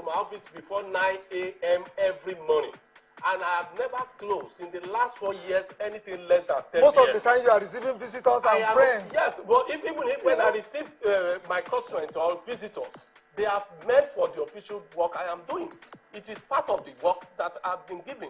my office before 9 a.m. every morning. And I have never closed in the last 4 years anything less than 10 Most p.m. of the time you are receiving visitors and friends. Yes, but even if when I receive my customers or visitors, they are meant for the official work I am doing. It is part of the work that I've been given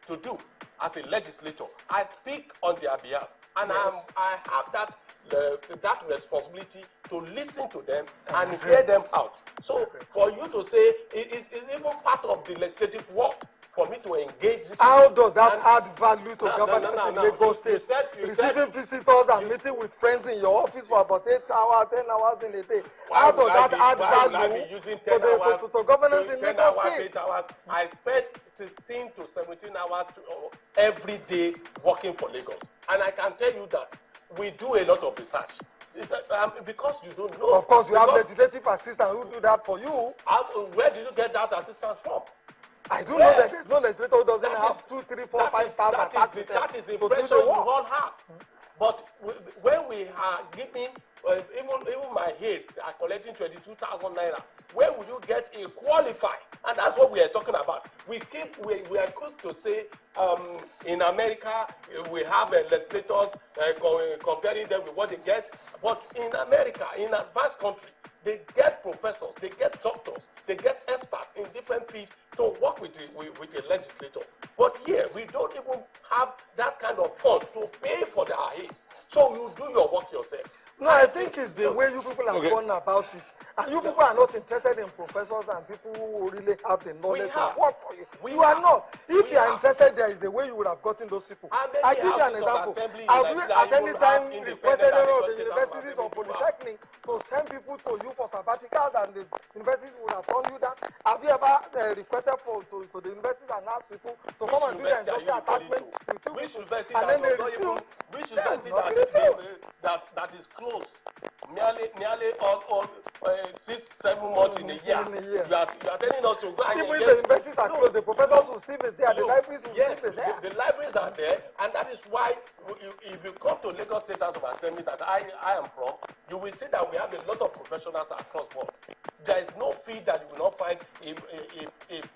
to do as a legislator. I speak on their behalf, and yes. I have that responsibility to listen to them and hear them out. So for you to say it is even part of the legislative work for me to engage this. How does that add value to governance in Lagos State? Receiving visitors and meeting with friends in your office for about 8 hours, 10 hours in a day. How does that add value to governance in Lagos State? 8 hours. I spend 16 to 17 hours every day working for Lagos. And I can tell you that we do a lot of research. Because you don't know. Of course, you have legislative assistants who do that for you. Where did you get that assistance from? I do know that there's no legislator who doesn't have 2, 3, 4, 5,000. That is the impression you all have. But when we are giving, even my head are collecting 22,000 naira, where will you get a qualified? And that's what we are talking about. We are quick to say in America we have legislators comparing them with what they get. But in America, in advanced countries, they get professors, they get doctors, they get experts in different fields to work with the legislator. But here, we don't even have that kind of fund to pay for the aides. So you do your work yourself. No, I think it's the way you people have gone about it. And you people are not interested in professors and people who really have the knowledge to work for you. You are not. If you are interested, there is the way you would have gotten those people. I give you an example. Have you at any time requested any of the universities or polytechnic to send people to you for sabbaticals and the universities would have done you that? Have you ever requested to the universities and asked people to come and do the industrial attachment with you? And then they refuse. Which university that is close? Nearly all 6-7 months in a year. You are telling us to go and even the universities are closed, the professors will still be there, the libraries will still be there. The libraries are there, and that is why if you come to Lagos State House of Assembly that I am from, you will see that we have a lot of professionals across board. There is no field that you will not find a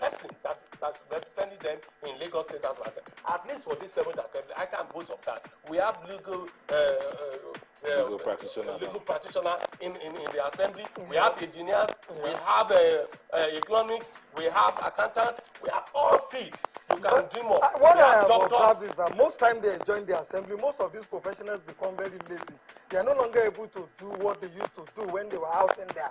person that's representing them in Lagos State House of Assembly. At least for this 7th assembly, I can boast of that. We have legal practitioners in the assembly. We have engineers, we have economics, we have accountants, we have all fields you can dream of. What I have observed is that most time they join the assembly, most of these professionals become very lazy. They are no longer able to do what they used to do when they were out in there.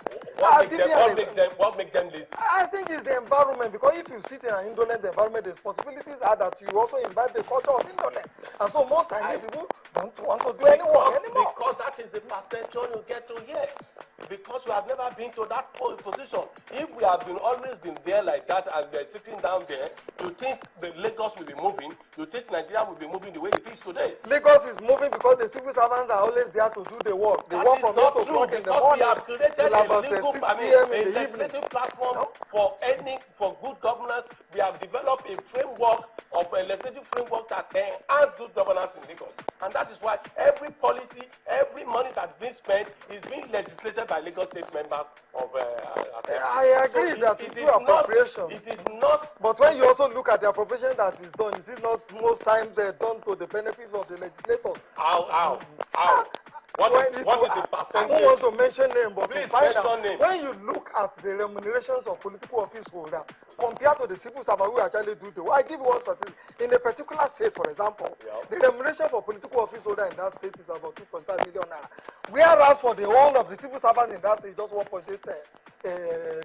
What makes them lazy? I think it's the environment, because if you sit in an indolent environment, the possibilities are that you also invite the culture of indolence. And so most times these people don't want to do any work anymore. Because that is the percentage you get to hear. Because you have never been to that position. If we have always been there like that and we are sitting down there, you think the Lagos will be moving, you think Nigeria will be moving the way it is today. Lagos is moving because the civil servants are always there to do the work. They work from 8 o'clock in the morning. We have created a legislative platform for good governance. We have developed a framework of a legislative framework that enhances good governance in Lagos. And that is why every policy, every money that's being spent is being legislated by Lagos State members of Assembly. I agree that it is appropriation. It is not. But when you also look at the appropriation that is done, it is not most times done to the benefits of the legislator. How? What is the percentage? I don't want to mention name, but please find mention out. Name. When you look at the remunerations of political office holders compared to the civil servant who actually do the work, I give you one statistic. In a particular state, for example, the remuneration for political office holder in that state is about 2.5 million naira. Whereas for the whole of the civil servants in that state, just 1.8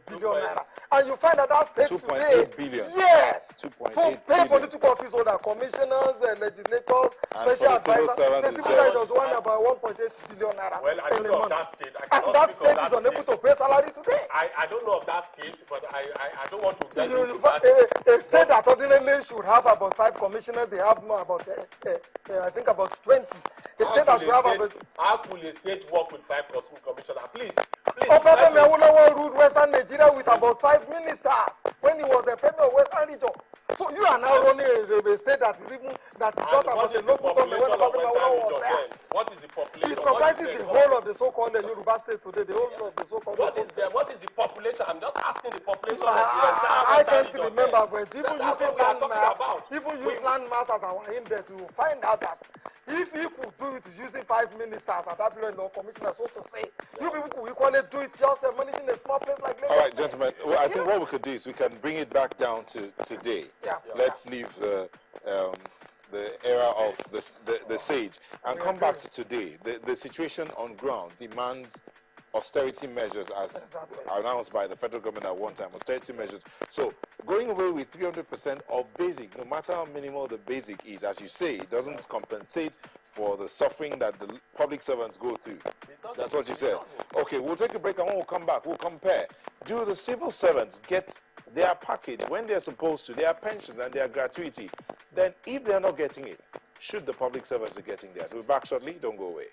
billion naira. And you find that state 2.8 billion. Yes. 2.8 to pay political office holder, commissioners, legislators, special advisors. The civil servant was one about 1.8 billion naira. Well, I don't know of that state. And that state is unable to pay salary today. I don't know of that state, but I don't want to get into that. A state that ordinarily should have about 5 commissioners, they have more about, I think about 20. A state that should have about... How could a state work with 5 commissioners? Please. Obafemi Awolowo ruled Western Nigeria with about 5 ministers when he was the premier of Western region. So you are now running a state that is just about the local government when Obafemi Awolowo was there. What is the population? It comprises the whole of the so-called Yoruba state today, the whole of the so-called... What is the population? I'm just asking the population. I can't remember, but even That's using what we are talking about. even use landmass as our index, we will find out that if he could do it using 5 ministers at that period, no commissioner, so to say, you people could equally do it just managing a small place like Lagos. All right, gentlemen, well, I think what we could do is we can bring it back down to today. Let's leave the era of the sage and come back to today. The situation on ground demands austerity measures as announced by the federal government at one time, austerity measures. So going away with 300% of basic, no matter how minimal the basic is, as you say, it doesn't compensate for the suffering that the public servants go through. That's what you said. Okay, we'll take a break and when we'll come back, we'll compare. Do the civil servants get their package when they're supposed to, their pensions and their gratuity? Then if they're not getting it, should the public servants be getting theirs? We'll be back shortly. Don't go away.